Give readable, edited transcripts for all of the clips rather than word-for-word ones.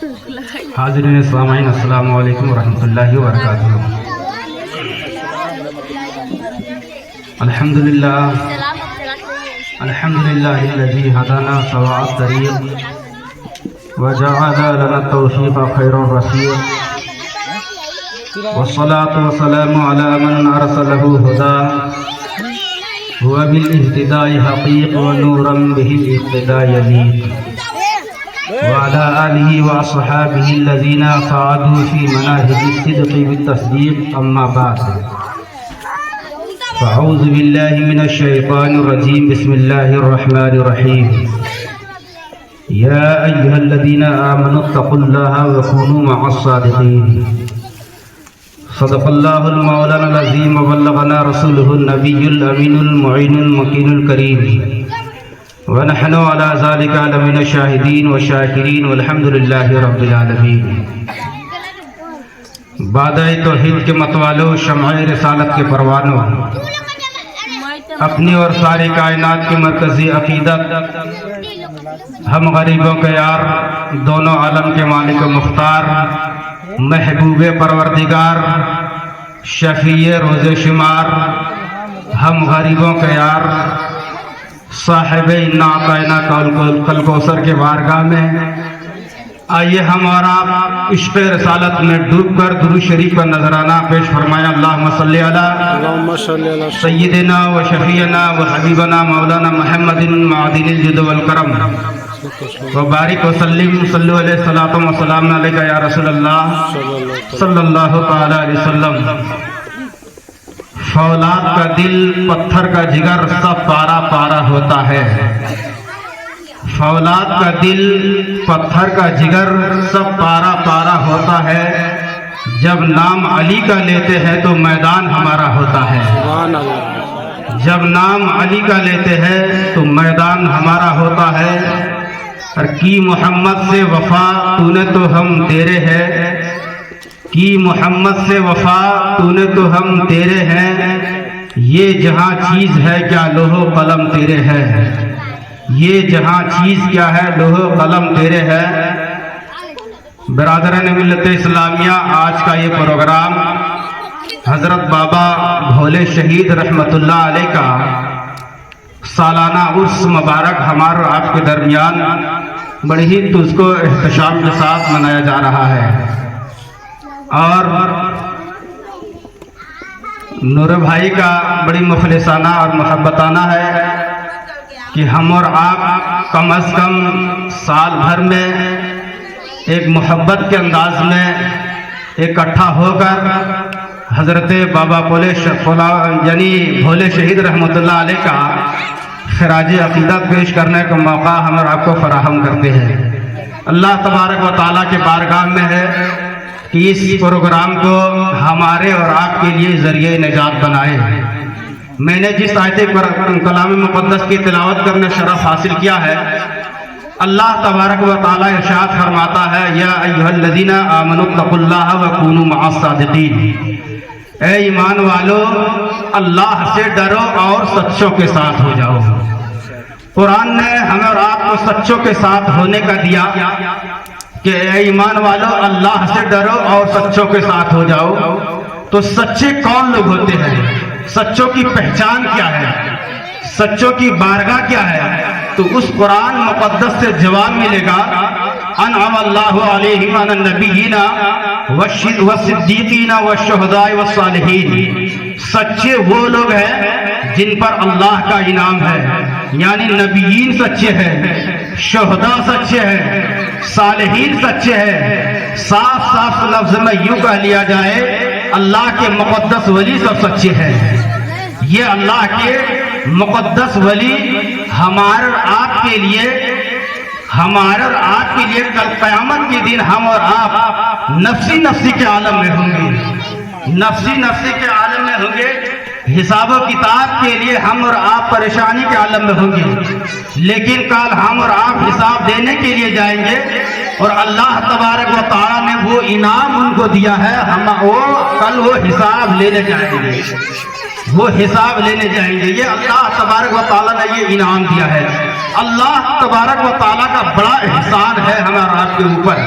حاضرین سامعین السلام علیکم ورحمۃ اللہ وبرکاتہ۔ الحمدللہ الذی ہدانا سواء الطریق وجعل لنا التوفیق خیر الرفیق والصلاة والسلام علی من ارسلہ ہدی هو بالاهتداء حقیق ونورا به الاهتداء یلیق وعلى آله وأصحابه الذين صعدوا في مناهج الصدق بالتصديق أما بعد فأعوذ بالله من الشيطان الرجيم بسم الله الرحمن الرحيم يا أيها الذين آمنوا اتقوا الله وكونوا مع الصادقين صدق الله المولانا العظيم وبلغنا رسوله النبي الأمين المعين المكين الكريم ونحن على ذلك لمن الشاهدين والشاكرين والحمد لله رب العالمين۔ بادۂ توحید کے متوالو، شمع رسالت کے پروانوں، اپنی اور ساری کائنات کی مرکزی عقیدت، ہم غریبوں کے یار، دونوں عالم کے مالک و مختار، محبوب پروردگار، شفیع روز شمار، ہم غریبوں کے یار، صاحب انا کل کوثر کے بارگاہ میں آئیے ہم اور آپ عشق رسالت میں ڈوب کر درود شریف کا نذرانہ پیش فرمائیں۔ اللہم صلی علی سیدنا و شفیعنا و حبیبنا مولانا محمد معدن الجود والکرم وبارک وسلم صلی علیہ الصلوۃ والسلام علیکہ یا رسول اللہ صلی اللہ تعالی علیہ وسلم۔ فولاد کا دل، پتھر کا جگر، سب پارا پارا ہوتا ہے۔ فولاد کا دل، پتھر کا جگر، سب پارا پارا ہوتا ہے۔ جب نام علی کا لیتے ہیں تو میدان ہمارا ہوتا ہے۔ جب نام علی کا لیتے ہیں تو میدان ہمارا ہوتا ہے۔ اور کی محمد سے وفا تو نے تو ہم تیرے ہیں، کی محمد سے وفا تو نے تو ہم تیرے ہیں، یہ جہاں چیز ہے کیا لوح و قلم تیرے ہے، یہ جہاں چیز کیا ہے لوح و قلم تیرے ہے۔ برادران ملت اسلامیہ، آج کا یہ پروگرام حضرت بابا بھولے شہید رحمت اللہ علیہ کا سالانہ عرس مبارک ہمارے اور آپ کے درمیان بڑی ہی تجھ کو احتشام کے ساتھ منایا جا رہا ہے۔ اور نور بھائی کا بڑی مخلصانہ اور محبتانہ ہے کہ ہم اور آپ کم از کم سال بھر میں ایک محبت کے انداز میں اکٹھا ہو کر حضرت بابا بھولے شہید رحمت اللہ علیہ کا خراج عقیدت پیش کرنے کا موقع ہم اور آپ کو فراہم کرتے ہیں۔ اللہ تبارک و تعالیٰ کے بارگاہ میں ہے کہ اس پروگرام کو ہمارے اور آپ کے لیے ذریعہ نجات بنائے۔ میں نے جس آیت کلام مقدس کی تلاوت کرنے شرف حاصل کیا ہے، اللہ تبارک و تعالیٰ ارشاد فرماتا ہے یا ایھا الذین آمنوا اتقوا اللہ وکونوا مع الصادقین، اے ایمان والو اللہ سے ڈرو اور سچوں کے ساتھ ہو جاؤ۔ قرآن نے ہمیں اور آپ کو سچوں کے ساتھ ہونے کا دیا کہ اے ایمان والو اللہ سے ڈرو اور سچوں کے ساتھ ہو جاؤ۔ تو سچے کون لوگ ہوتے ہیں؟ سچوں کی پہچان کیا ہے؟ سچوں کی بارگاہ کیا ہے؟ تو اس قرآن مقدس سے جواب ملے گا، انعم اللہ علیہم من النبیین والصدیقین والشہداء والصالحین۔ سچے وہ لوگ ہیں جن پر اللہ کا انعام ہے، یعنی نبیین سچے ہیں، شہداء سچے ہیں، صالحین سچے ہیں۔ صاف صاف لفظ میں یوں کہہ لیا جائے اللہ کے مقدس ولی سب سچے ہیں۔ یہ اللہ کے مقدس ولی ہمارے آپ کے لیے کل قیامت کے دن ہم اور آپ نفسی کے عالم میں ہوں گے، نفسی کے عالم میں ہوں گے۔ حساب و کتاب کے لیے ہم اور آپ پریشانی کے عالم میں ہوں گے، لیکن کل ہم اور آپ حساب دینے کے لیے جائیں گے اور اللہ تبارک و تعالیٰ نے وہ انعام ان کو دیا ہے، کل وہ حساب لینے جائیں گے، یہ اللہ تبارک و تعالیٰ نے یہ انعام دیا ہے۔ اللہ تبارک و تعالیٰ کا بڑا احسان ہے ہمارا آپ کے اوپر.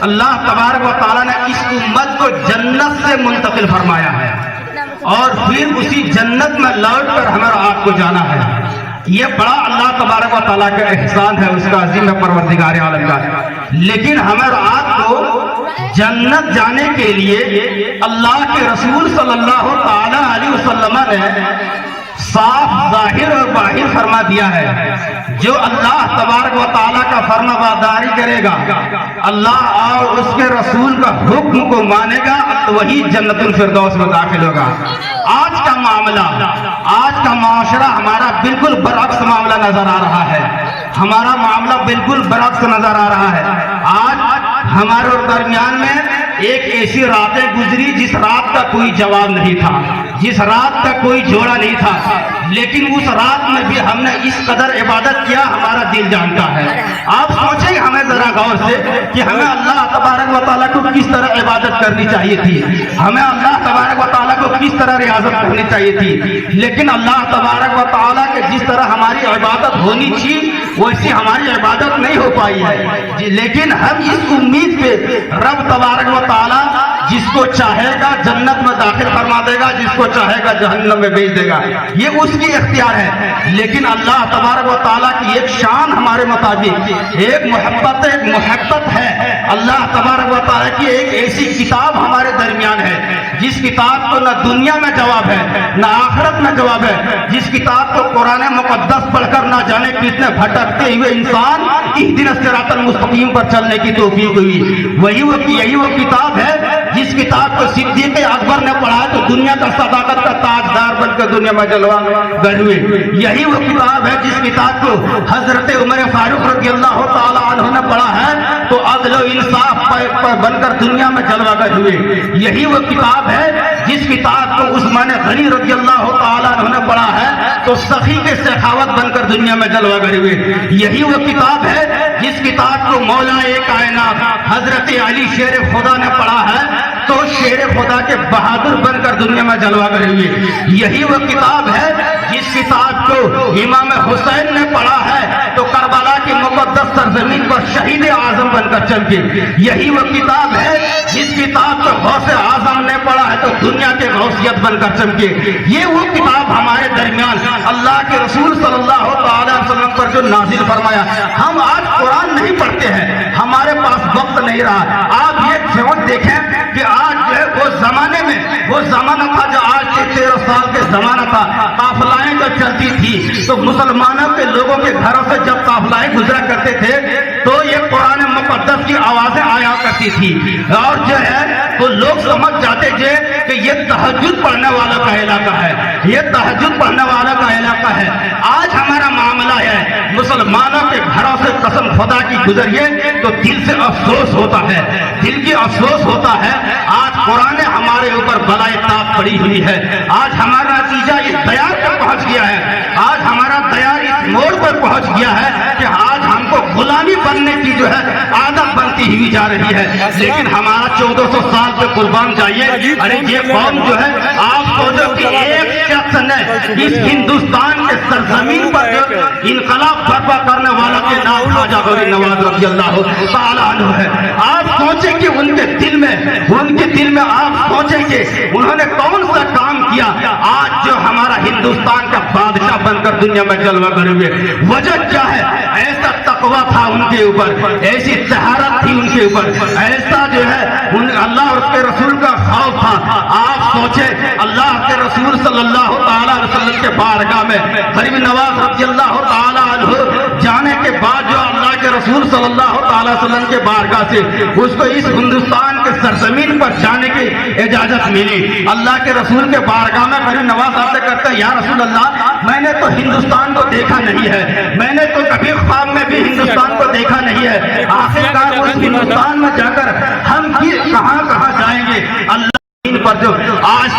اللہ تبارک و تعالیٰ نے اس امت کو جنت سے منتقل فرمایا ہے اور پھر اسی جنت میں لوٹ کر ہمارا آپ کو جانا ہے. یہ بڑا اللہ تبارک و تعالیٰ کا احسان ہے اس کا عظیم پروردگار عالم کا. لیکن ہمارا آپ کو جنت جانے کے لیے اللہ کے رسول صلی اللہ تعالی علیہ وسلم نے صاف ظاہر اور باہر فرما دیا ہے. جو اللہ تبارک و تعالیٰ کا فرما برداری کرے گا, اللہ اور اس کے رسول کا حکم کو مانے گا, تو وہی جنت الفردوس میں داخل ہوگا. آج کا معاملہ, آج کا معاشرہ ہمارا بالکل برعکس معاملہ نظر آ رہا ہے. ہمارا معاملہ بالکل برعکس نظر آ رہا ہے. آج ہمارے درمیان میں ایک ایسی راتیں گزری جس رات کا کوئی جواب نہیں تھا, جس رات کا کوئی جوڑا نہیں تھا, لیکن اس رات میں بھی ہم نے اس قدر عبادت کیا ہمارا دل جانتا ہے. آپ سوچیں ہمیں ذرا غور سے کہ ہمیں اللہ تبارک و تعالیٰ کو کس طرح عبادت کرنی چاہیے تھی, ہمیں اللہ تبارک و تعالیٰ کو کس طرح ریاضت کرنی چاہیے تھی. لیکن اللہ تبارک و تعالیٰ کے جس طرح ہماری عبادت ہونی تھی ویسی ہماری عبادت نہیں ہو پائی ہے. لیکن ہم اس امید پہ رب تبارک و تعالیٰ جس کو چاہے گا جنت میں داخل فرما دے گا, جس کو چاہے گا جہنم میں بھیج دے گا, یہ اس کی اختیار ہے. لیکن اللہ تبارک و تعالیٰ کی ایک شان ہمارے مطابق, ایک محبت ہے. اللہ تبارک و تعالیٰ کی ایک ایسی کتاب ہمارے درمیان ہے جس کتاب کو نہ دنیا میں جواب ہے نہ آخرت میں جواب ہے, جس کتاب کو قرآن مقدس پڑھ کر نہ جانے کتنے بھٹکتے ہوئے انسان اہدنا الصراط المستقیم پر چلنے کی توفیق ہوئی. یہی وہ کتاب ہے جس کتاب کو صدیق اکبر نے پڑھا تو دنیا کا صداقت کا تاجدار بن کر دنیا میں جلوہ گر ہوئے. یہی وہ کتاب ہے جس کتاب کو حضرت عمر فاروق رضی اللہ تعالی عنہ نے پڑھا ہے تو عدل و انصاف بن کر دنیا میں جلوہ گر ہوئے. یہی وہ کتاب ہے جس کتاب کو عثمان غنی رضی اللہ تعالی عنہ نے پڑھا ہے تو سخی کے سخاوت بن کر دنیا میں جلوہ گر ہوئے. یہی وہ کتاب ہے جس کتاب کو مولا کائنات حضرت علی شیر خدا نے پڑھا ہے تو شیر خدا کے بہادر بن کر دنیا میں جلوہ گر ہوئے. یہی وہ کتاب ہے جس کتاب کو امام حسین نے پڑھا ہے تو کربلا کی مقدس سرزمین پر شہید اعظم بن کر چمکے. یہی وہ کتاب ہے جس کتاب کو غوث اعظم نے پڑھا ہے تو دنیا کے غوثیت بن کر چمکے. یہ وہ کتاب ہمارے درمیان اللہ کے رسول صلی اللہ علیہ وسلم پر جو نازل فرمایا. ہم آج قرآن نہیں پڑھتے ہیں, ہمارے پاس وقت نہیں رہا. آپ یہ ضرور دیکھیں کہ آج جو ہے وہ زمانے میں وہ زمانہ تھا جو آج سے 13 سال کے زمانہ تھا. قافلائیں جو چلتی تھی تو مسلمانوں کے لوگوں کے گھروں سے جب قافلائیں گزرا کرتے تھے تو یہ قرآن مقدس کی آوازیں آیا کرتی تھی اور جو ہے تو لوگ سمجھ جاتے تھے کہ یہ تہجد پڑھنے والا کا علاقہ ہے, یہ تہجد پڑھنے والا کا علاقہ ہے. آج ہمارا معاملہ ہے مسلمانوں کے گھروں سے قسم خدا کی گزریے تو دل سے افسوس ہوتا ہے, دل کی افسوس ہوتا ہے. آج قرآن ہمارے اوپر بلائے تاب پڑی ہوئی ہے. آج ہمارا نتیجہ اس دیار پر پہنچ گیا ہے, آج ہمارا دیار اس موڑ پر پہنچ گیا ہے کہ آج ہم کو غلامی بننے کی جو ہے عادت بنتی ہوئی جا رہی ہے. لیکن ہمارا 1400 سال پہ قربان جائیے. ارے یہ قوم جو ہے آپ سوچو کہ ایک شخص نے اس ہندوستان کے سرزمین پر انقلاب برپا کرنے والا کے نام خواجہ غوث نواز رضی اللہ تعالی عنہ ہے. آپ سوچیں کہ ان کے دل میں آپ سوچیں کہ انہوں نے کون سا کام کیا آج جو ہمارا ہندوستان کا بادشاہ بن کر دنیا میں جلوہ گر ہوئے. وجہ کیا ہے؟ ایسا تقوی تھا ان کے اوپر, ایسی طہارت تھی ان کے اوپر, ایسا جو ہے اللہ اور اس کے رسول کا خوف تھا. آپ سوچیں اللہ کے رسول صلی اللہ تعالی علیہ وسلم کے بارگاہ میں غریب نواز رضی اللہ تعالی عنہ جانے کے بعد جو اللہ کے رسول صلی اللہ تعالی علیہ وسلم کے بارگاہ سے اس کو اس ہندوستان کے سرزمین پر جانے کی اجازت ملی. اللہ کے رسول کے بارگاہ میں غریب نواز آپ سے کہتے ہیں یا رسول اللہ میں نے تو ہندوستان کو دیکھا نہیں ہے, میں نے تو کبھی خواب میں بھی ہندوستان کو دیکھا نہیں ہے, آخرکار اس ہندوستان میں جا کر ہم کہاں جائیں گے. اللہ پر جو آج